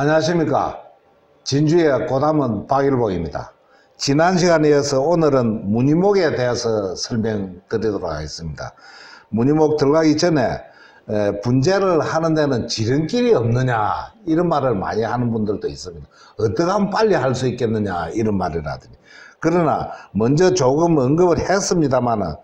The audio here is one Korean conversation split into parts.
안녕하십니까. 진주의 고담은 박일봉입니다. 지난 시간에 이어서 오늘은 무늬목에 대해서 설명드리도록 하겠습니다. 무늬목 들어가기 전에 분재를 하는 데는 지름길이 없느냐 이런 말을 많이 하는 분들도 있습니다. 어떻게 하면 빨리 할 수 있겠느냐 이런 말이라든지. 그러나 먼저 조금 언급을 했습니다마는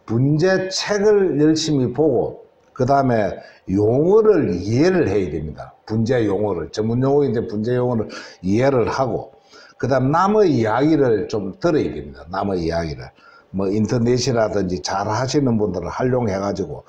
분재 책을 열심히 보고 그 다음에 용어를 이해를 해야 됩니다. 분재 용어를, 전문 용어인데 분재 용어를 이해를 하고, 그 다음 남의 이야기를 좀 들어야 됩니다. 남의 이야기를. 뭐 인터넷이라든지 잘 하시는 분들을 활용해가지고,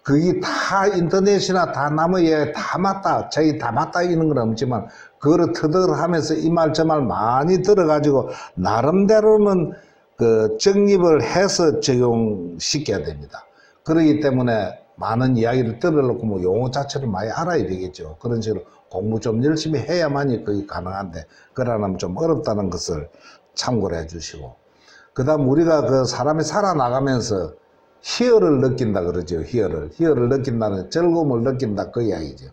그게 다 인터넷이나 다 남의 이야기 다 맞다, 자기 다 맞다 이런 건 없지만, 그거를 터득을 하면서 이 말 저 말 많이 들어가지고, 나름대로는 그 정립을 해서 적용시켜야 됩니다. 그렇기 때문에 많은 이야기를 들으려고 뭐 용어 자체를 많이 알아야 되겠죠. 그런 식으로 공부 좀 열심히 해야만이 그게 가능한데, 그러려면 좀 어렵다는 것을 참고를 해 주시고. 그 다음 우리가 그 사람이 살아나가면서 희열을 느낀다 그러죠. 희열을 느낀다는, 즐거움을 느낀다 그 이야기죠.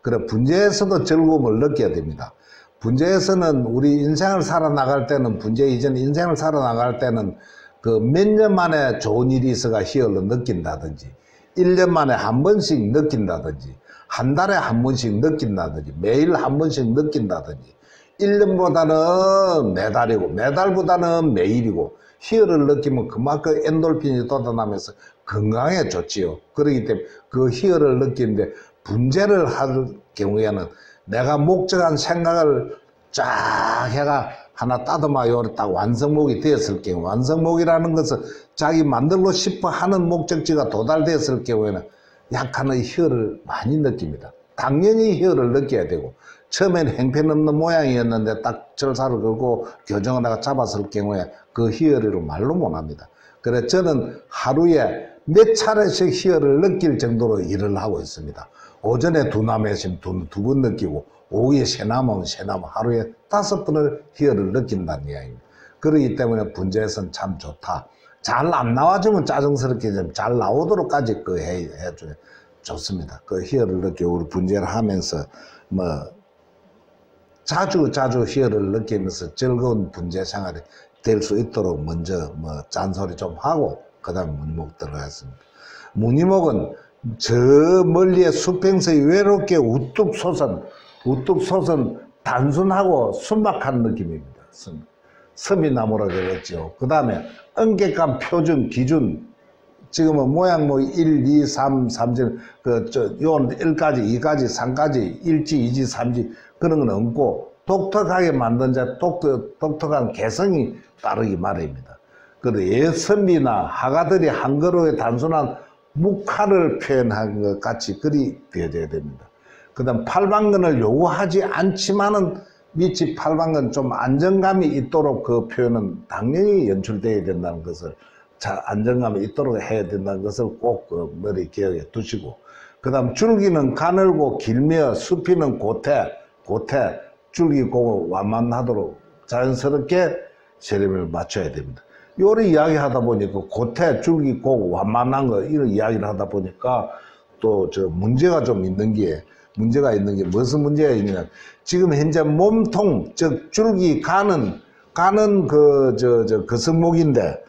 그래, 분재에서도 즐거움을 느껴야 됩니다. 분재에서는 우리 인생을 살아나갈 때는, 분재 이전 인생을 살아나갈 때는 그 몇 년 만에 좋은 일이 있어가 희열을 느낀다든지, 1년 만에 한 번씩 느낀다든지, 한 달에 한 번씩 느낀다든지, 매일 한 번씩 느낀다든지, 1년보다는 매달이고, 매달보다는 매일이고, 희열을 느끼면 그만큼 엔돌핀이 돋아나면서 건강에 좋지요. 그렇기 때문에 그 희열을 느끼는데, 분재를 할 경우에는 내가 목적한 생각을 쫙 해가 하나 따듬어요. 딱 완성목이 되었을 경우, 완성목이라는 것은 자기 만들고 싶어 하는 목적지가 도달되었을 경우에는 약간의 희열을 많이 느낍니다. 당연히 희열을 느껴야 되고, 처음에는 행편없는 모양이었는데 딱 절사를 걸고 교정을 내가 잡았을 경우에 그 희열을 말로 못합니다. 그래서 저는 하루에 몇 차례씩 희열을 느낄 정도로 일을 하고 있습니다. 오전에 두나무했으면 두 번 느끼고, 오후에 새나무면 새나무, 하루에 5번을 희열을 느낀다는 이야기입니다. 그렇기 때문에 분재에서는 참 좋다. 잘 안 나와주면 짜증스럽게 좀 잘 나오도록까지 그 해줘야 좋습니다. 그 희열을 느끼고, 우리 분재를 하면서 뭐 자주 희열을 느끼면서 즐거운 분재 생활이 될 수 있도록 먼저 뭐 잔소리 좀 하고, 그 다음에 무늬목 들어갔습니다. 무늬목은 저 멀리에 수평선이 외롭게 우뚝 솟은 단순하고 순박한 느낌입니다. 서미나무라 그랬죠. 그 다음에 엄격한 표준, 기준, 지금은 모양 뭐 1, 2, 3, 3지, 요 1까지, 2까지, 3까지, 1지, 2지, 3지, 그런 건 없고, 독특하게 만든 자, 독특한 개성이 따르기 마련입니다. 그리고 예선미나 하가들이 한 그루의 단순한 묵화를 표현한 것 같이 그리 되어져야 됩니다. 그 다음 팔방근을 요구하지 않지만은 밑이 팔방근 좀 안정감이 있도록 그 표현은 당연히 연출되어야 된다는 것을, 안정감이 있도록 해야 된다는 것을 꼭 그 머리 기억에 두시고, 그 다음 줄기는 가늘고 길며 숲이는 고태, 줄기 고고 완만하도록 자연스럽게 재림을 맞춰야 됩니다. 요리 이야기 하다 보니까 고태, 줄기 고고 완만한 거 이런 이야기를 하다 보니까 또 저 문제가 있는 게 무슨 문제가 있느냐. 지금 현재 몸통, 즉 줄기 가는 거성목인데,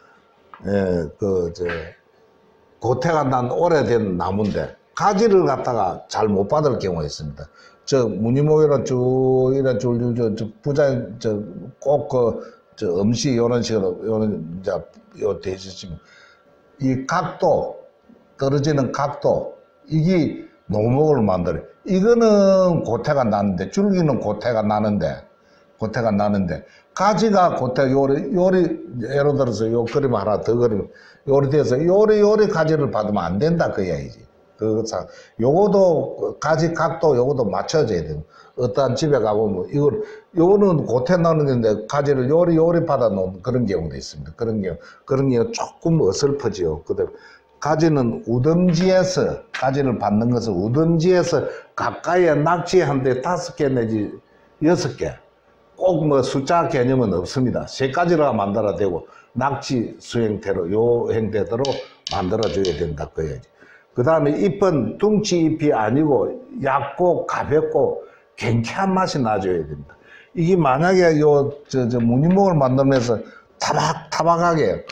고태가 난 오래된 나무인데 가지를 갖다가 잘 못 받을 경우가 있습니다. 저 무늬목이라 쭉 부자 음식 이런 식으로 이제 대주시면 이 각도, 떨어지는 각도, 이게 노목을 만들어요. 이거는 고태가 나는데, 줄기는 고태가 나는데, 가지가 고태, 예를 들어서 요 그림 하나 더 그리면, 요리 돼서 요리 가지를 받으면 안 된다, 그 이야기지. 요것도 가지 각도, 요것도 맞춰져야 돼요. 어떠한 집에 가보면, 요거는 고태 나는 건데, 가지를 요리 받아 놓은 그런 경우도 있습니다. 그런 경우 조금 어설프지요. 가지는 가지를 받는 것은 우덤지에서 가까이에 낙지 한 대 5개 내지 6개. 꼭 뭐 숫자 개념은 없습니다. 3가지로 만들어야 되고, 낙지 수행태로, 요 행태대로 만들어줘야 된다, 그 얘기. 그 다음에 잎은 둥치 잎이 아니고, 얇고 가볍고, 경쾌한 맛이 나줘야 됩니다. 이게 만약에 무늬목을 만들면서 타박타박하게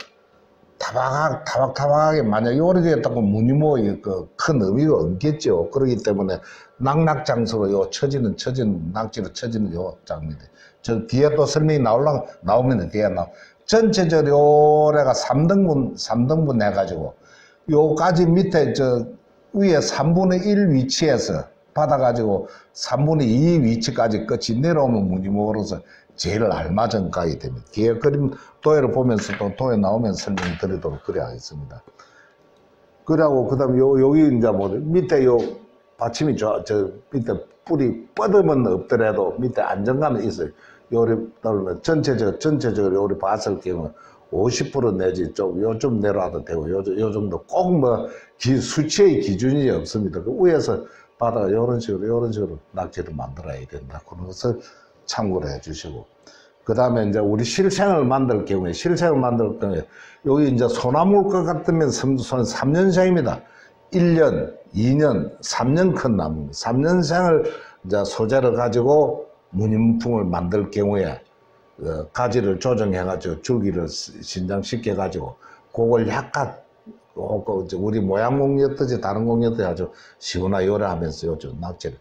만약 요리되었다고 무늬목이 큰 의미가 없겠죠. 그렇기 때문에 낙낙장수로 처지는 낙지로 처지는 요 장면이. 저 뒤에 또 설명이 나오면 뒤에 전체적으로 요래가 3등분 해가지고 요까지 밑에 위에 3분의 1 위치에서 받아가지고 3분의 2 위치까지 끝이 내려오면 무늬목으로서 제일 알맞은 각이 됩니다. 뒤에 그림 도예를 보면서도 도예 나오면 설명드리도록 그래 하겠습니다. 그러고 그다음 여기 이제 뭐 밑에 요 받침이 저 밑에 뿌리 뻗으면 없더라도 밑에 안정감이 있어요. 요리 따르면 전체적으로 요리 봤을 경우 50% 내지 좀 내려와도 되고 요 정도 꼭 뭐 수치의 기준이 없습니다. 그 위에서 바다가 요런 식으로 낙지를 만들어야 된다. 그런 것을 참고를 해 주시고. 그 다음에 이제 우리 실생을 만들 경우에, 여기 이제 소나무일 것 같으면 3년생입니다. 1년, 2년, 3년 큰 나무입니다. 3년생을 이제 소재를 가지고 무늬문풍을 만들 경우에 가지를 조정해가지고 줄기를 신장시켜가지고 그걸 약간 우리 모양공이었듯이 다른 공이었듯이 아주 시원하게 요래하면서 요즘 낙지를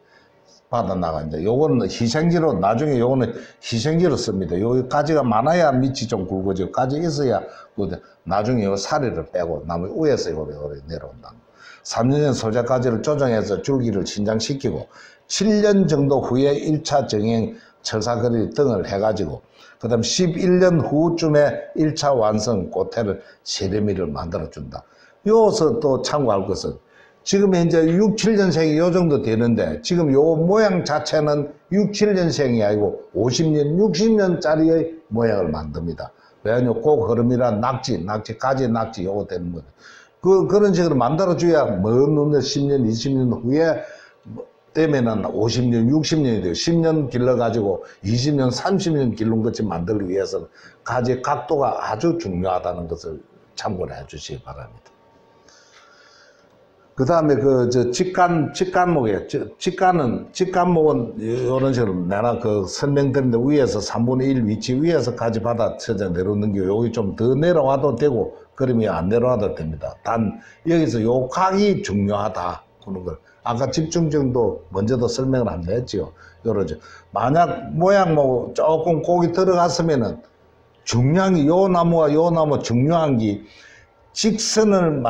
받아나가. 이제 요거는 희생지로, 나중에 요거는 희생지로 씁니다. 요 가지가 많아야 밑이 좀 굵어지고, 가지 있어야, 나중에 요 사리를 빼고, 나무 위에서 요래 내려온다. 3년 소재 가지를 조정해서 줄기를 신장시키고, 7년 정도 후에 1차 정행 철사거리 등을 해가지고, 그 다음 11년 후쯤에 1차 완성 꽃태를 세레미를 만들어준다. 여기서 또 참고할 것은, 지금 현재 6, 7년생이 요 정도 되는데, 지금 요 모양 자체는 6, 7년생이 아니고 50년, 60년짜리의 모양을 만듭니다. 왜냐하면 꼭 흐름이란 가지 낙지 요거 되는 거죠. 그런 식으로 만들어줘야 먼 눈에 10년, 20년 후에 되면은 50년, 60년이 돼요. 10년 길러가지고 20년, 30년 길른 것을 만들기 위해서는 가지 각도가 아주 중요하다는 것을 참고를 해 주시기 바랍니다. 그 다음에 직간목이에요. 직간목은 이런 식으로 내가 설명드렸는데 위에서 3분의 1 위치 위에서 가지 받아 쳐져 내려오는 게 여기 좀 더 내려와도 되고 그림이 안 내려와도 됩니다. 단 여기서 요 각이 중요하다. 그런 걸. 아까 집중정도 먼저도 설명을 한번 했지요. 요러죠. 만약 모양 뭐 조금 꼭이 들어갔으면은 중요한 게 요 나무와 요 나무 중요한 게 직간을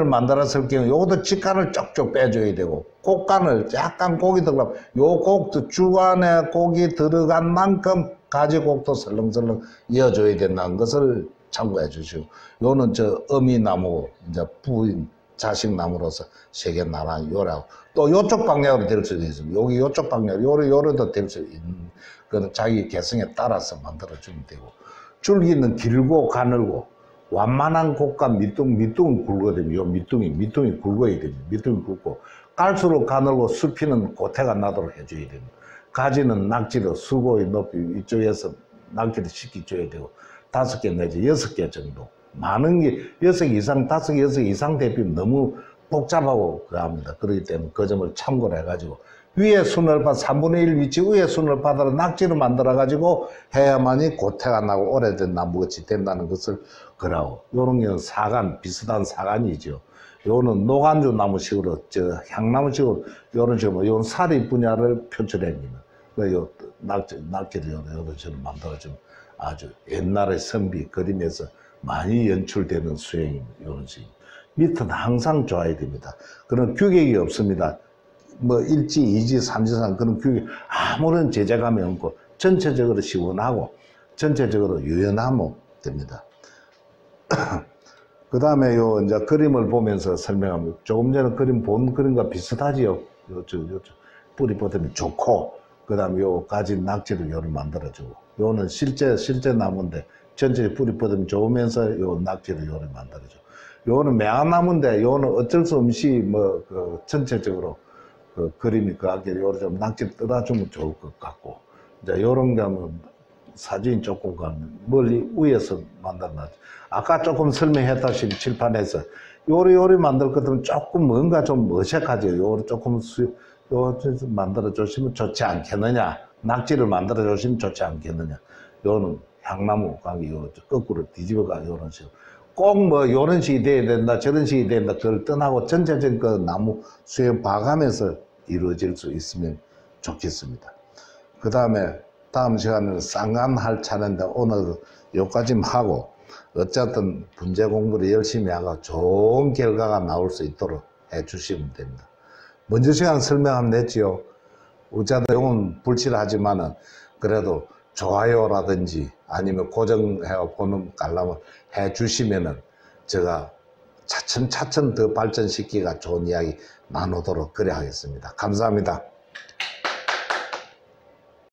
만들었을 경우 요것도 직간을 쪽쪽 빼줘야 되고 곡간을 약간 곡이 들어가면 요 곡도 주간에 곡이 들어간 만큼 가지곡도 설렁설렁 이어줘야 된다는 것을 참고해 주시고 요는 어미나무 이제 부인 자식나무로서 세계 나란히 요라고 또 요쪽 방향으로 될 수도 있습니다. 여기 요쪽 방향 요래도 될 수 있는 그건 자기 개성에 따라서 만들어주면 되고 줄기는 길고 가늘고 완만한 곡과 밑둥은 굵어야 요 밑둥이 굵어야 됩니다. 밑둥이 굵고 갈수록 가늘고 숲이는 고태가 나도록 해줘야 됩니다. 가지는 낙지로 수고의 높이 이쪽에서 낙지를 시켜줘야 되고 5개 내지 6개 정도 많은 게 6개 이상 5개 6개 이상 대비면 너무 복잡하고 그합니다. 그렇기 때문에 그 점을 참고를 해가지고 위에 순을 받아 3분의 1 위치 위에 순을 받아 낙지를 만들어 가지고 해야만이 고태가 나고 오래된 나무같이 된다는 것을 그러고 요런 경우는 사간 비슷한 사간이죠. 요는 노간주 나무식으로 향나무식으로 요런 식으로 요런 사리 분야를 표출합니다. 요 낙지를 요런 식으로 만들어주면 아주 옛날의 선비 그림에서 많이 연출되는 수행입니다. 요런 식으로 밑은 항상 좋아야 됩니다. 그런 규격이 없습니다. 뭐 1지, 2지, 3지, 3 그런 규격 아무런 제재감이 없고 전체적으로 시원하고 전체적으로 유연하면 됩니다. 그 다음에 요 이제 그림을 보면서 설명합니다. 조금 전에 본 그림과 비슷하지요. 요 뿌리 뻗으면 좋고 그 다음에 요 가지 낙지를 요를 만들어주고 요는 실제 나무인데 전체 뿌리 뻗으면 좋으면서 요 낙지를 요를 만들어주고 요는 매화나무인데 요는 어쩔 수 없이 전체적으로 그림이 그하게 요런 좀 낙지 떠다주면 좋을 것 같고 이제 요런 거는 사진이 조금 가면 멀리 위에서 만들어놨죠. 아까 조금 설명했다시피 칠판에서 요리 만들 것들은 조금 뭔가 좀 어색하죠. 요리 조금 요 만들어 주시면 좋지 않겠느냐, 낙지를 만들어 주시면 좋지 않겠느냐. 요는 향나무 가기 요 거꾸로 뒤집어가 요런 식으로 꼭 뭐 요런 식이 돼야 된다 저런 식이 된다 그걸 떠나고 전체적인 그 나무 수행 봐가면서 이루어질 수 있으면 좋겠습니다. 그 다음에 다음 시간에는 쌍간할 차례인데 오늘 요까지만 하고 어쨌든 문제 공부를 열심히 하고 좋은 결과가 나올 수 있도록 해 주시면 됩니다. 먼저 시간 설명하면 됐지요. 어쨌든 용은 불칠하지만은 그래도 좋아요라든지 아니면 고정해 보는 깔람을 해 주시면은 제가 차츰차츰 더 발전시키기가 좋은 이야기 나누도록 그래 하겠습니다. 감사합니다.